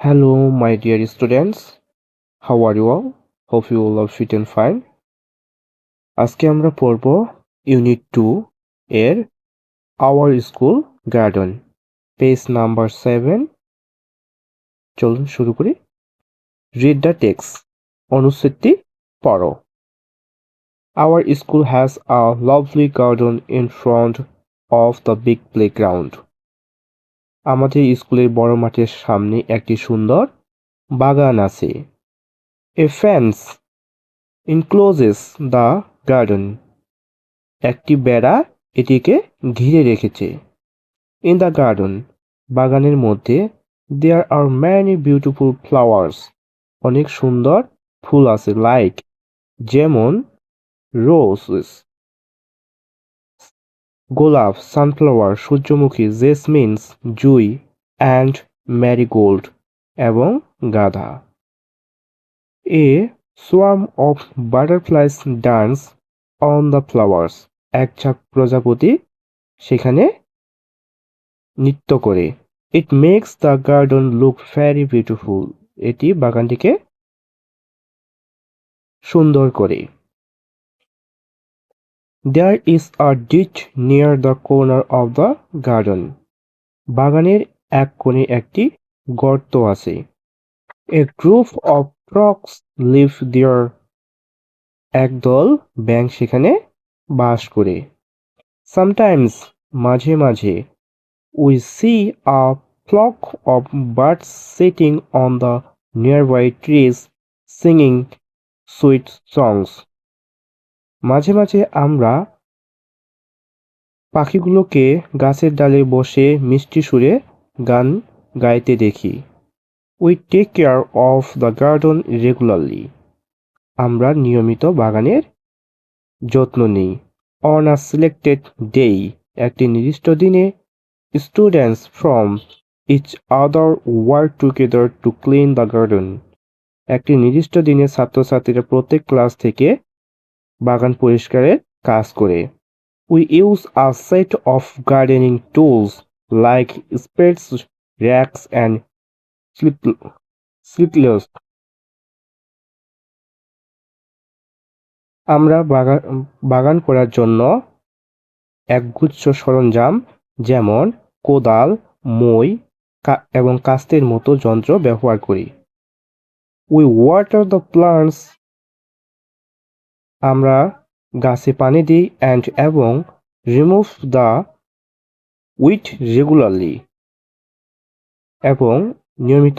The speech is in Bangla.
Hello, my dear students. How are you all? Hope you all are fit and fine. আজকে আমরা পড়ব ইউনিট 2 এর our school garden page number 7। চলুন শুরু করি। Read the text. অনুচ্ছেদটি পড়ো। Our school has a lovely garden in front of the big playground. আমাদের স্কুলের বড় মাঠের সামনে একটি সুন্দর বাগান আছে। A fence encloses the garden. একটি বেড়া এটিকে ঘিরে রেখেছে। In the garden, বাগানের মধ্যে there are many beautiful flowers. অনেক সুন্দর ফুল আছে like যেমন roses, গোলাপ, সানফ্লাওয়ার, সূর্যমুখী, জেসমিনস, জুই and marigold এবং গাঁদা। A swarm of butterflies dance on the flowers. এক ঝাঁক প্রজাপতি সেখানে নৃত্য করে। It makes the garden look very beautiful. এটি বাগানটিকে সুন্দর করে। There is a ditch near the corner of the garden. বাগানের এক কোণে একটি গর্ত আছে। A group of frogs live there. একদল ব্যাঙ সেখানে বাস করে। Sometimes মাঝে মাঝে we see a flock of birds sitting on the nearby trees singing sweet songs. মাঝে মাঝে আমরা পাখিগুলোকে গাছের ডালে বসে মিষ্টি সুরে গান গাইতে দেখি। We take care of the garden regularly. আমরা নিয়মিত বাগানের যত্ন নিই। On a selected day, একটি নির্দিষ্ট দিনে students from each other work together to clean the garden. একটি নির্দিষ্ট দিনে ছাত্রছাত্রীরা প্রত্যেক ক্লাস থেকে বাগান পরিষ্কারের কাজ করে। We use a set of gardening tools like spades, rakes and slicklers. আমরা বাগান করার জন্য একগুচ্ছ সরঞ্জাম যেমন কোদাল, মই এবং কাস্তের মতো যন্ত্র ব্যবহার করি। We water the plants. আমরা গাছে পানি দিই এবং remove the weed regularly. এবং নিয়মিত